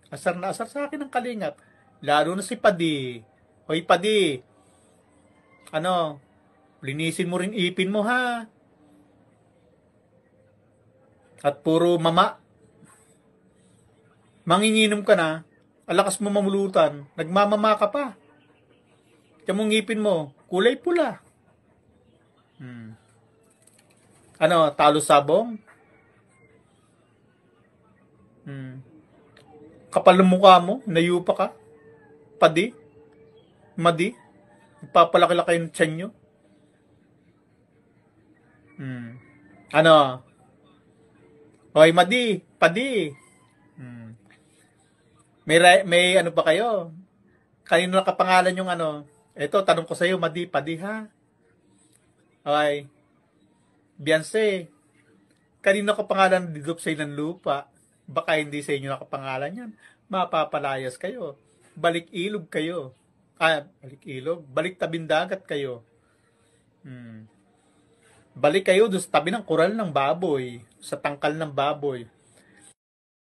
Asar na asar sa akin ng kalingap. Lalo na si Padi. Hoy Padi, ano, linisin mo rin ipin mo ha. At puro mama, manginginom ka na, alakas mo mamulutan, nagmamama ka pa. Tiyan mo ngipin mo, kulay pula. Hmm. Ano, talo sabong? Hmm. Kapal ng mukha mo, nayupa ka, Padi, Madi, papalaki-laki yung tiyan nyo. Hmm. Ano, hoy Madi, Padi, hmm. May ano ba kayo? Kanino nakapangalan yung ano? Ito, tanong ko sa'yo, Madi, Padi ha? Okay, Beyonce, kanino nakapangalan didop sa ng lupa? Baka hindi sa inyo nakapangalan yan. Mapapalayas kayo. Balik ilog kayo. Balik ilog. Balik tabindagat kayo. Hmm. Balik kayo doon sa tabi ng koral ng baboy. Sa tangkal ng baboy.